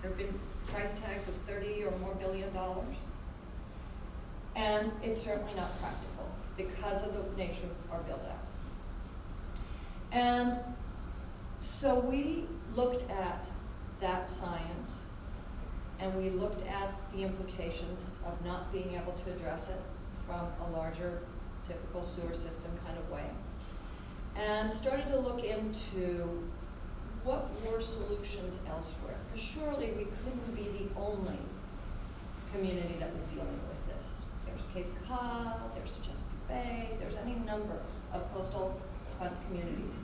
There have been price tags of $30 or more billion. And it's certainly not practical because of the nature of our build out. And so we looked at that science, and we looked at the implications of not being able to address it from a larger typical sewer system kind of way, and started to look into what were solutions elsewhere, because surely we couldn't be the only community that was dealing with this. There's Cape Cod, there's Chesapeake Bay, there's any number of coastal front communities.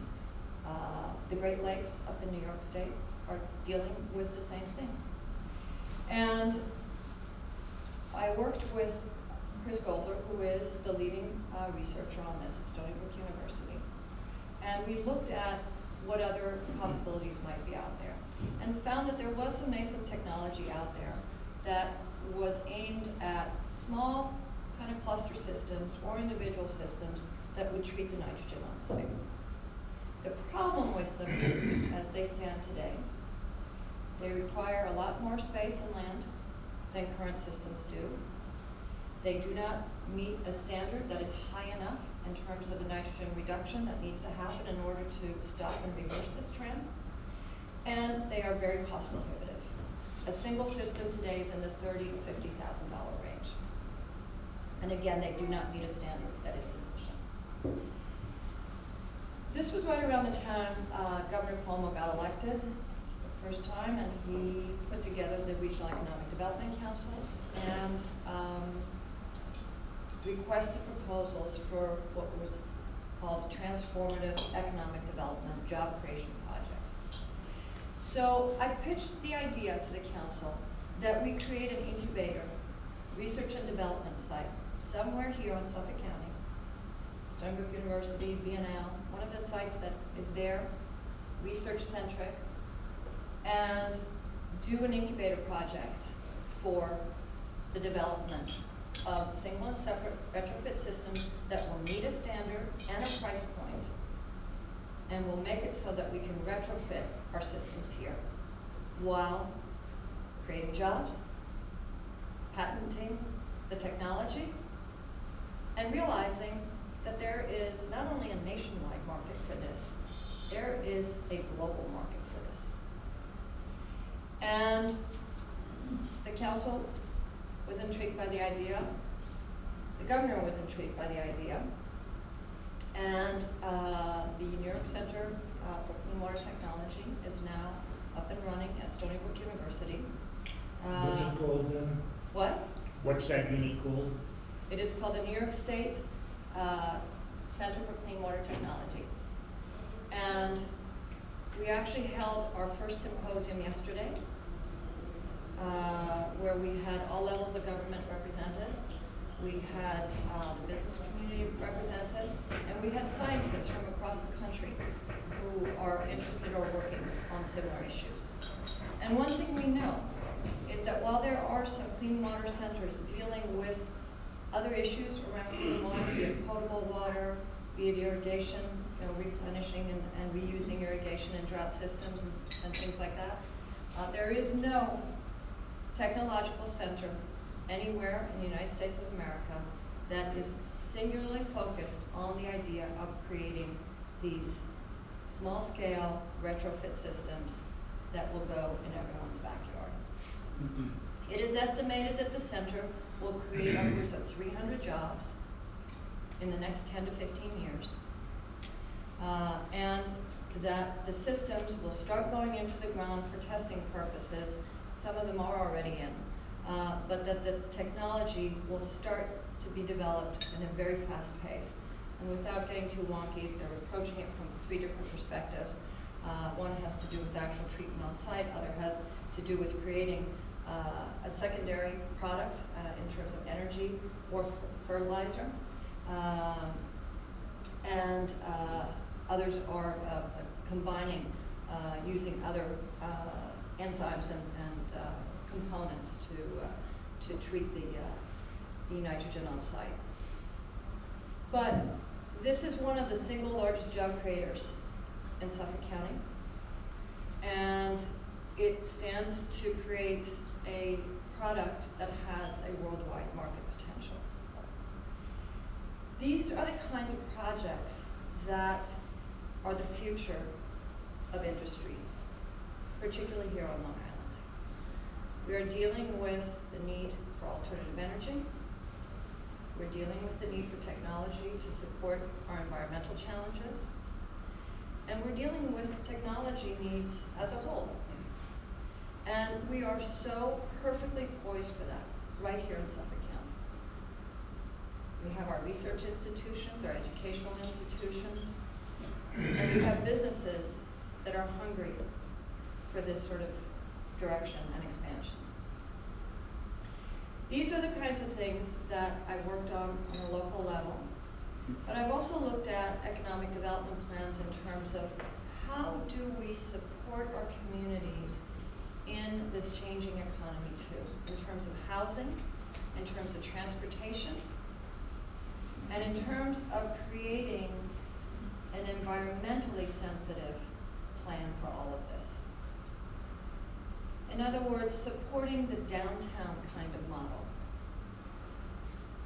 The Great Lakes up in New York State are dealing with the same thing. And I worked with Chris Goldberg, who is the leading researcher on this at Stony Brook University. And we looked at what other possibilities might be out there, and found that there was some nascent technology out there that was aimed at small kind of cluster systems or individual systems that would treat the nitrogen on site. The problem with them is, as they stand today, they require a lot more space and land than current systems do. They do not meet a standard that is high enough in terms of the nitrogen reduction that needs to happen in order to stop and reverse this trend. And they are very cost prohibitive. A single system today is in the $30,000 to $50,000 range. And again, they do not meet a standard that is sufficient. This was right around the time Governor Cuomo got elected the first time, and he put together the Regional Economic Development Councils and requested proposals for what was called transformative economic development, job creation projects. So I pitched the idea to the council that we create an incubator, research and development site, somewhere here in Suffolk County, Stony Brook University, BNL, one of the sites that is there, research-centric, and do an incubator project for the development of single and separate retrofit systems that will meet a standard and a price point, and will make it so that we can retrofit our systems here while creating jobs, patenting the technology, and realizing that there is not only a nationwide market for this, there is a global market for this. And the council was intrigued by the idea. The governor was intrigued by the idea. And the New York Center for Clean Water Technology is now up and running at Stony Brook University. What's it called then? What? What's that unit called? It is called the New York State Center for Clean Water Technology. And we actually held our first symposium yesterday, where we had all levels of government represented. We had the business community represented, and we had scientists from across the country who are interested or working on similar issues. And one thing we know is that while there are some clean water centers dealing with other issues around clean water, be it potable water, be it irrigation, replenishing and reusing irrigation in drought systems and things like that, there is no technological center anywhere in the United States of America that is singularly focused on the idea of creating these small-scale retrofit systems that will go in everyone's backyard. Mm-hmm. It is estimated that the center will create upwards of 300 jobs in the next 10 to 15 years, and that the systems will start going into the ground for testing purposes. Some of them are already in, but that the technology will start to be developed in a very fast pace. And without getting too wonky, they're approaching it from 3 different perspectives. One has to do with actual treatment on site, other has to do with creating a secondary product in terms of energy or fertilizer, and others are combining using other enzymes and components to treat the nitrogen on site. But this is one of the single largest job creators in Suffolk County, and it stands to create a product that has a worldwide market potential. These are the kinds of projects that are the future of industry, particularly here on Long Island. We are dealing with the need for alternative energy. We're dealing with the need for technology to support our environmental challenges. And we're dealing with technology needs as a whole. And we are so perfectly poised for that right here in Suffolk County. We have our research institutions, our educational institutions, and we have businesses that are hungry for this sort of direction and expansion. These are the kinds of things that I worked on a local level, but I've also looked at economic development plans in terms of how do we support our communities in this changing economy too, in terms of housing, in terms of transportation, and in terms of creating an environmentally sensitive plan for all of this. In other words, supporting the downtown kind of model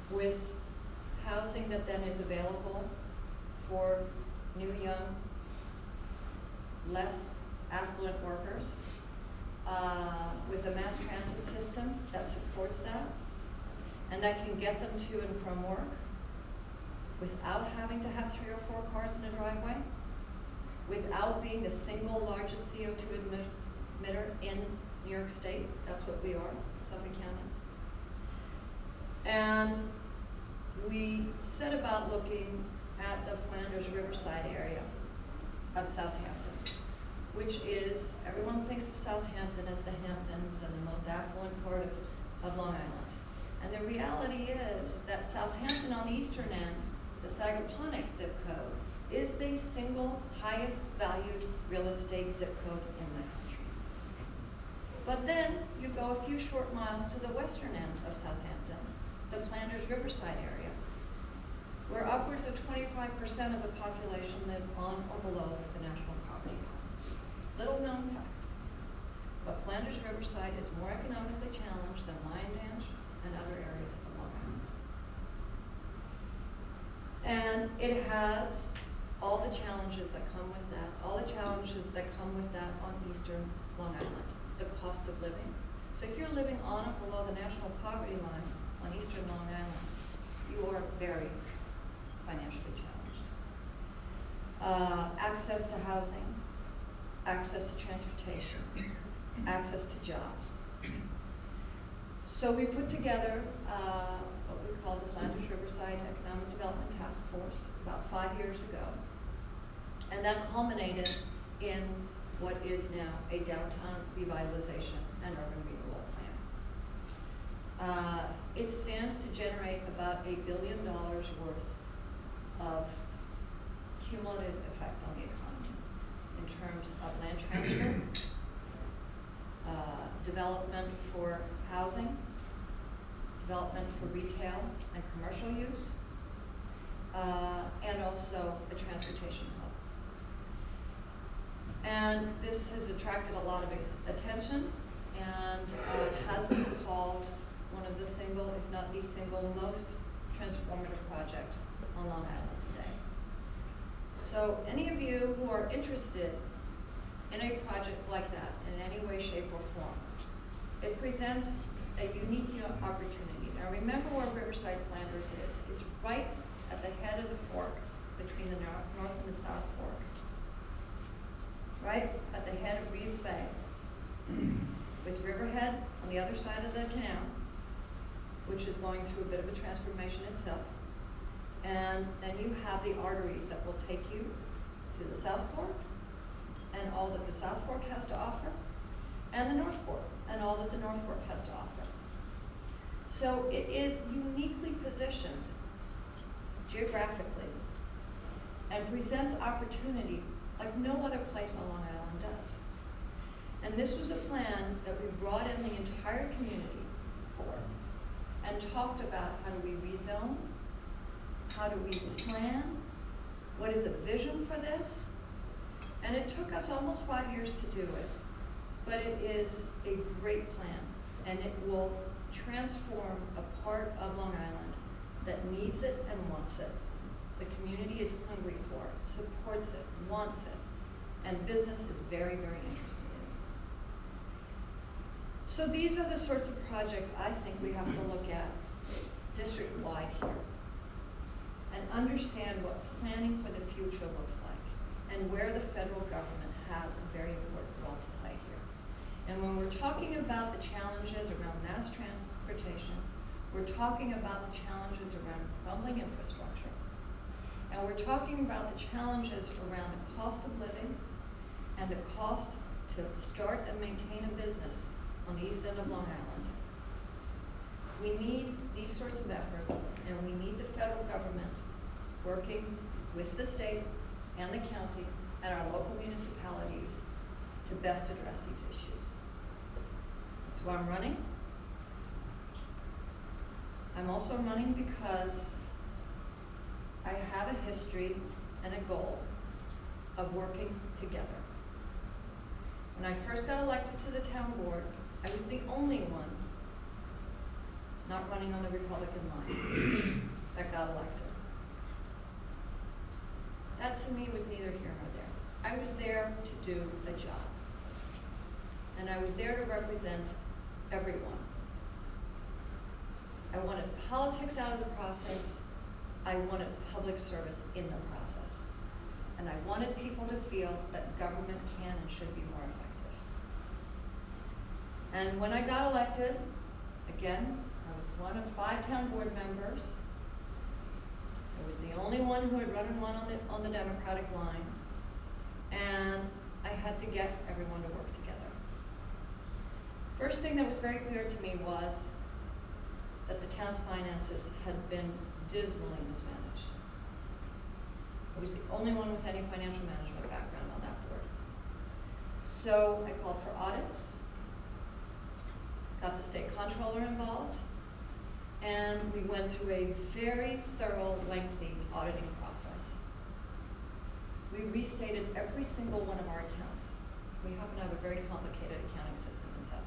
with housing that then is available for new, young, less affluent workers, with a mass transit system that supports that and that can get them to and from work without having to have 3 or 4 cars in a driveway, without being the single largest CO2 emitter in New York State. That's what we are, Suffolk County. And we set about looking at the Flanders Riverside area of Southampton, which is, everyone thinks of Southampton as the Hamptons and the most affluent part of Long Island. And the reality is that Southampton on the eastern end, the Sagaponic zip code, is the single highest valued real estate zip code in the country. But then you go a few short miles to the western end of Southampton, the Flanders Riverside area, where upwards of 25% of the population live on or below the national poverty line. Little known fact, but Flanders Riverside is more economically challenged than Wyandanch and other areas of Long Island. And it has all the challenges that come with that, all the challenges that come with that on eastern Long Island, the cost of living. So if you're living on or below the national poverty line on eastern Long Island, you are very financially challenged. Access to housing, access to transportation, access to jobs. So we put together what we called the Flanders Riverside Economic Development Task Force about 5 years ago. And that culminated in what is now a downtown revitalization and urban renewal plan. It stands to generate about $1 billion worth of cumulative effect on the economy in terms of land transfer, development for housing, development for retail and commercial use, and also a transportation hub. And this has attracted a lot of attention and has been called one of the single, if not the single, most transformative projects on Long Island today. So any of you who are interested in a project like that in any way, shape, or form, it presents a unique opportunity. Now remember where Riverside Flanders is. It's right at the head of the fork between the north and the south fork. Right at the head of Reeves Bay, with Riverhead on the other side of the canal, which is going through a bit of a transformation itself. And then you have the arteries that will take you to the South Fork and all that the South Fork has to offer, and the North Fork and all that the North Fork has to offer. So it is uniquely positioned geographically and presents opportunity like no other place on Long Island does. And this was a plan that we brought in the entire community for and talked about how do we rezone, how do we plan, what is a vision for this? And it took us almost 5 years to do it. but it is a great plan, and it will transform a part of Long Island that needs it and wants it. The community is hungry for it, supports it, wants it, and business is very, very interested in it. So these are the sorts of projects I think we have to look at district-wide here and understand what planning for the future looks like and where the federal government has a very important role to play here. And when we're talking about the challenges around mass transportation, we're talking about the challenges around crumbling infrastructure, and we're talking about the challenges around the cost of living and the cost to start and maintain a business on the east end of Long Island. We need these sorts of efforts, and we need the federal government working with the state and the county and our local municipalities to best address these issues. That's why I'm running. I'm also running because I have a history and a goal of working together. When I first got elected to the town board, I was the only one not running on the Republican line that got elected. That to me was neither here nor there. I was there to do a job. And I was there to represent everyone. I wanted politics out of the process. I wanted public service in the process. And I wanted people to feel that government can and should be more effective. And when I got elected, again, I was one of 5 town board members. I was the only one who had run and won on the Democratic line. And I had to get everyone to work together. First thing that was very clear to me was that the town's finances had been dismally mismanaged. I was the only one with any financial management background on that board. So I called for audits, got the state comptroller involved, and we went through a very thorough, lengthy auditing process. We restated every single one of our accounts. We happen to have a very complicated accounting system in Southampton.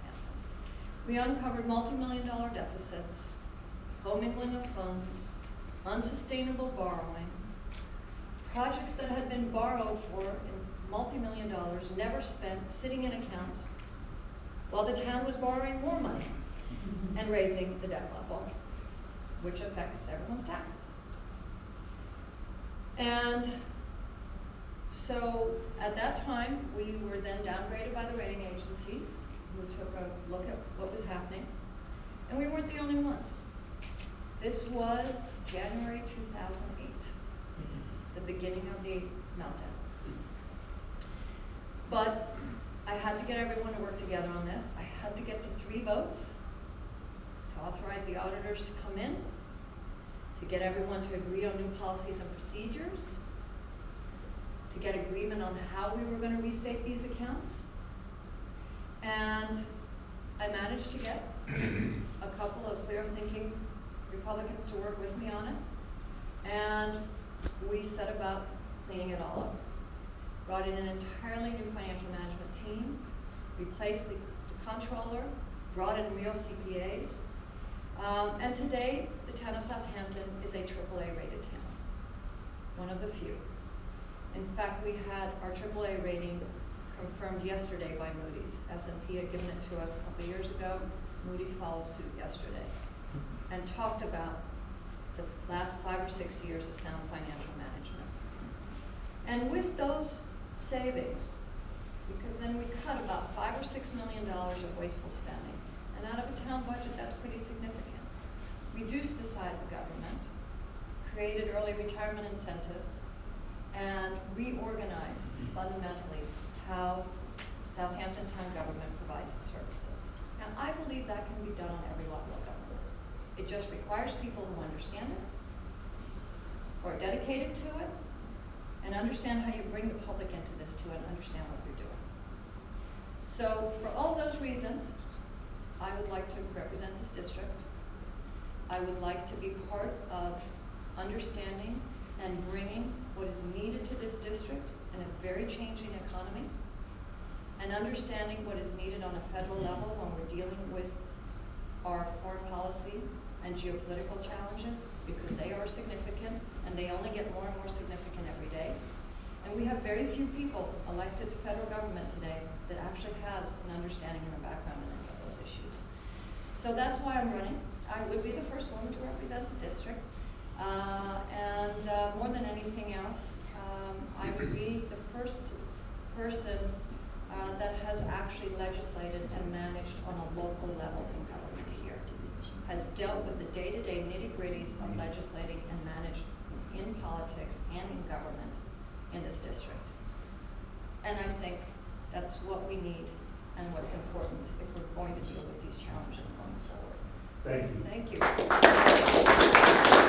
We uncovered multi-million-dollar deficits, commingling of funds, unsustainable borrowing, projects that had been borrowed for in multi-million dollars, never spent, sitting in accounts, while the town was borrowing more money and raising the debt level, which affects everyone's taxes. And so at that time, we were then downgraded by the rating agencies, who took a look at what was happening, and we weren't the only ones. This was January 2008, the beginning of the meltdown. But I had to get everyone to work together on this. I had to get to 3 votes to authorize the auditors to come in, to get everyone to agree on new policies and procedures, to get agreement on how we were going to restate these accounts. And I managed to get a couple of clear-thinking Republicans to work with me on it. And we set about cleaning it all up. Brought in an entirely new financial management team, replaced the comptroller, brought in real CPAs. And today, the town of Southampton is a AAA rated town, one of the few. In fact, we had our AAA rating confirmed yesterday by Moody's. S&P had given it to us a couple years ago. Moody's followed suit yesterday and talked about the last 5 or 6 years of sound financial management. And with those savings, because then we cut about $5 or $6 million of wasteful spending, and out of a town budget, that's pretty significant. Reduced the size of government, created early retirement incentives, and reorganized fundamentally how Southampton town government provides its services. Now, I believe that can be done on every level of government. It just requires people who understand it, or are dedicated to it, and understand how you bring the public into this too, and understand what you're doing. So, for all those reasons, I would like to represent this district. I would like to be part of understanding and bringing what is needed to this district in a very changing economy. and understanding what is needed on a federal level when we're dealing with our foreign policy and geopolitical challenges, because they are significant, and they only get more and more significant every day. And we have very few people elected to federal government today that actually has an understanding and a background in any of those issues. So that's why I'm running. I would be the first woman to represent the district. More than anything else, I would be the first person that has actually legislated and managed on a local level in government here, has dealt with the day-to-day nitty-gritties of legislating and managed in politics and in government in this district. And I think that's what we need and what's important if we're going to deal with these challenges going forward. Thank you. Thank you.